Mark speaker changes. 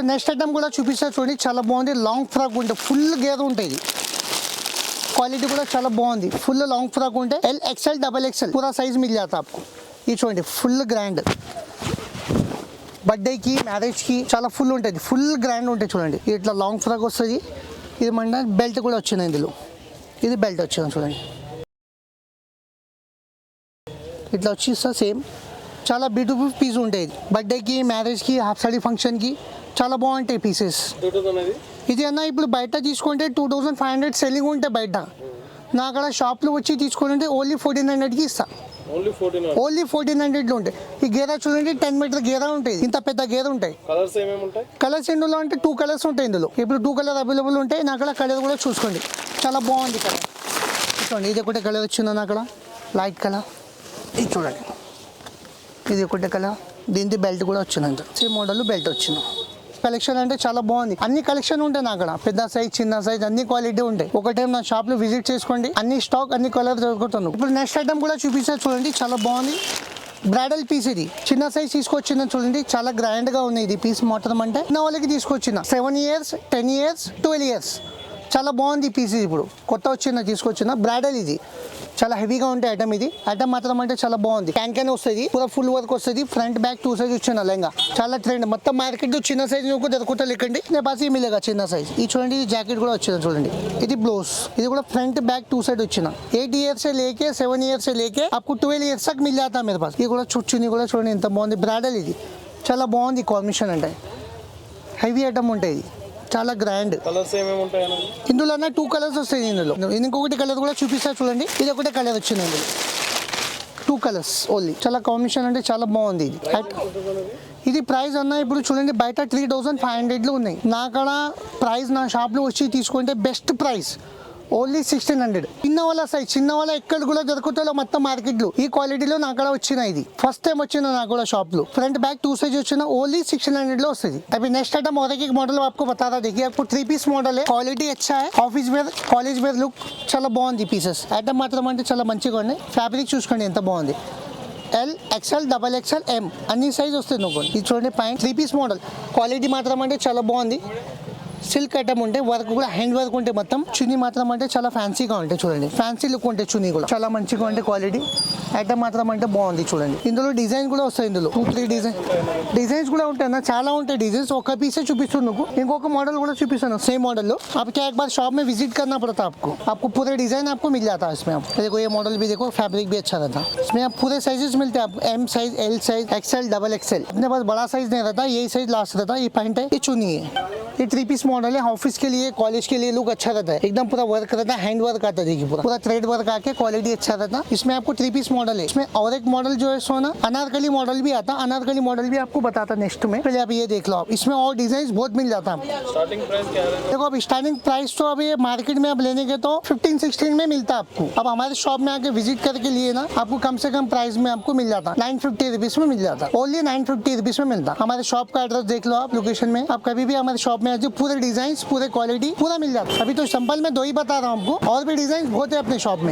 Speaker 1: ఇప్పుడు next item కూడా చూపిస్తా చూడండి, చాలా బాగుంది. లాంగ్ ఫ్రాక్ ఉంటే ఫుల్ గేర్ ఉంటుంది, क्वालिटी కూడా చాలా బాగుంది. ఫుల్ లాంగ్ ఫ్రాక్ ఉంటే ఎల్ ఎక్స్ఎల్ డబల్ ఎక్స్ఎల్ पूरा साइज मिल जाता है आपको. ये చూడండి ఫుల్ గ్రాండ్, బర్త్డేకి మ్యారేజ్కి చాలా ఫుల్ ఉంటుంది, ఫుల్ గ్రాండ్ ఉంటుంది చూడండి. ఇట్లా లాంగ్ ఫ్రాక్ వస్తుంది. ఇది మన బెల్ట్ కూడా వచ్చింది ఇందులో, ఇది బెల్ట్ వచ్చింది చూడండి. ఇట్లా వచ్చి సేమ్ చాలా బ్యూటిఫుల్ పీస్ ఉంటాయి. బర్త్డేకి మ్యారేజ్కి హాఫ్ సాడీ ఫంక్షన్కి చాలా బాగుంటాయి పీసెస్. ఇది అన్న ఇప్పుడు బయట తీసుకుంటే 2500 సెల్లింగ్ ఉంటాయి బయట. నా అక్కడ షాప్లో వచ్చి తీసుకుంటే ఓన్లీ 1400కి ఇస్తా. ఓన్లీ 1400లో ఉంటాయి. ఈ గేరా చూడండి 10 మీటర్ గేరా ఉంటుంది, ఇంత పెద్ద గేరా ఉంటాయి. కలర్స్ ఇందులో అంటే 2 కలర్స్ ఉంటాయి ఇందులో. ఇప్పుడు 2 కలర్ అవైలబుల్ ఉంటాయి. నా అక్కడ కలర్ కూడా చూసుకోండి, చాలా బాగుంది కలర్. చూడండి ఇది ఒకటే కలర్ వచ్చింది నా అక్కడ, లైట్ కలర్. ఇది చూడండి ఇది ఒకటే కలర్, దీనికి బెల్ట్ కూడా వచ్చింది. సేమ్ మోడల్ బెల్ట్ వచ్చింది. కలెక్షన్ అంటే చాలా బాగుంది, అన్ని కలెక్షన్ ఉంటాయి నా అక్కడ. పెద్ద సైజ్ చిన్న సైజ్ అన్ని క్వాలిటీ ఉంటాయి. ఒక టైం నా షాప్ లో విజిట్ చేసుకోండి, అన్ని స్టాక్ అన్ని కలర్ దొరుకుతున్నాయి. ఇప్పుడు నెక్స్ట్ ఐటమ్ కూడా చూపిస్తా చూడండి, చాలా బాగుంది. బ్రైడల్ పీస్ ఇది, చిన్న సైజ్ తీసుకొచ్చిన చూడండి, చాలా గ్రాండ్ గా ఉంది ఇది పీస్. మొత్తం అంటే చిన్న వాళ్ళకి తీసుకొచ్చిన 7 years 10 years 12 years చాలా బాగుంది ఈ పీస్. ఇప్పుడు కొత్త తీసుకొచ్చిన బ్రైడల్ ఇది, చాలా హెవీగా ఉంటే ఐటమ్. ఇది ఐటమ్ మాత్రం అంటే చాలా బాగుంది. క్యాన్ వస్తుంది, పూరా ఫుల్ వర్క్ వస్తుంది. ఫ్రంట్ బ్యాక్ 2 సైజ్ వచ్చిన లెంగా, చాలా ట్రెండ్. మొత్తం మార్కెట్ చిన్న సైజ్ దొరుకుతా లేకండి, పాస్ మిలేగా చిన్న సైజ్. ఇది చూడండి ఇది జాకెట్ కూడా వచ్చింది చూడండి. ఇది బ్లౌజ్, ఇది కూడా ఫ్రంట్ బ్యాక్ 2 సైడ్ వచ్చిన. 8 years से लेके 7 years से लेके आपको 12 years तक मिल जाता है मेरे पास. ఇది కూడా చున్నీ కూడా చూడండి ఎంత బాగుంది. బ్రైడల్ ఇది చాలా బాగుంది కాంబినేషన్, అంటే హెవీ ఐటమ్ ఉంటాయి. ఇది చాలా గ్రాండ్. ఇందులో 2 కలర్స్ వస్తాయి. ఇందులో ఇంకొకటి కలర్ కూడా చూపిస్తా చూడండి, ఇది ఒకటే కలర్ వచ్చింది ఇందులో. 2 కలర్స్ ఓన్లీ, చాలా కాంబినేషన్ అంటే చాలా బాగుంది. ఇది ప్రైస్ అన్న ఇప్పుడు చూడండి బయట 3500లో ఉన్నాయి. నా అక్కడ ప్రైస్ నా షాప్లో వచ్చి తీసుకుంటే బెస్ట్ ప్రైస్ ఓన్లీ 1600. చిన్న వాళ్ళ ఎక్కడ కూడా దొరుకుతాలో మొత్తం మార్కెట్లో ఈ క్వాలిటీలో నా అక్కడ వచ్చిన. ఇది ఫస్ట్ టైం వచ్చిన నాకు కూడా షాప్ లో. फ्रंट बैक 2 साइज వచ్చిన ఓన్లీ 1600 లో వస్తుంది. अभी नेक्स्ट आइटम और एक मॉडल आपको बता रहा, देखिए आपको 3 पीस मॉडल है. क्वालिटी अच्छा है, office where college wear look చాలా బాగుంది. పీసెస్ ఐటమ్ మాత్రం అంటే చాలా మంచిగా ఉన్నాయి. ఫ్యాబ్రిక్ చూసుకోండి ఎంత బాగుంది. L XL double XL M అన్ని సైజ్ వస్తుంది నువ్వు. ఇది చూడండి పైన 3 పీస్ మోడల్. క్వాలిటీ మాత్రం అంటే చాలా బాగుంది. సిల్క్ ఐటమ్ ఉంటే వర్క్ కూడా హ్యాండ్ వర్క్ ఉంటే మొత్తం. చున్నీ మాత్రం అంటే చాలా ఫ్యాన్సీగా ఉంటాయి చూడండి, ఫ్యాన్సీ లుక్ ఉంటే చున్నీ కూడా చాలా మంచిగా ఉంటే క్వాలిటీ. ఐటమ్ మాత్రం అంటే బాగుంది చూడండి. ఇందులో డిజైన్ కూడా వస్తాయి, ఇందులో 2-3 డిజైన్స్ కూడా ఉంటాయి అన్న, చాలా ఉంటాయి డిజైన్స్. ఒక పీసే చూపిస్తాను నువ్వు, ఇంకొక మॉडल కూడా చూపిస్తాను సేమ్ मॉडल लो. आपको एक बार शॉप में विजिट करना पड़ता आपको पूरे डिजाइन आपको मिल जाता है इसमें. आप देखो ये मॉडल भी देखो, फैब्रिक भी अच्छा रहता है. इसमें आप पूरे साइजेस मिलते हैं, M size L size XL double XL. अपने पास बड़ा साइज नहीं रहता, यही साइज लास्ट रहता है. ये पैंट है, ये चुनी है. ये 3 पीस मॉडल है. ऑफिस के लिए कॉलेज के लिए लुक अच्छा रहता है, एकदम पूरा वर्क रहता है, हैंड वर्क आता है. देखिए पूरा थ्रेड वर्क आके क्वालिटी अच्छा रहता है. इसमें आपको 3 पीस मॉडल है. इसमें और एक मॉडल जो है सोना अनारकली मॉडल भी आता. अनारकली मॉडल भी आपको बताता नेक्स्ट में. पहले आप ये देख लो, आप इसमें और डिजाइन बहुत मिल जाता है. स्टार्टिंग प्राइस क्या है? देखो अब स्टार्टिंग प्राइस तो अभी मार्केट में आप लेने के तो 15-16 में मिलता है आपको. अब हमारे शॉप में आके विजिट करके लिए ना, आपको कम से कम प्राइस में आपको मिल जाता 950 रुपीज में मिल जाता. ओनली 950 रुपीज में मिलता. हमारे शॉप का एड्रेस देख लो आप लोकेशन में. आप कभी भी हमारे शॉप में आए, पूरे डिजाइन पूरे क्वालिटी पूरा मिल जाता है. अभी तो सिंपल में 2 ही बता रहा हूँ आपको, और भी डिजाइन बहुत है अपने शॉप में.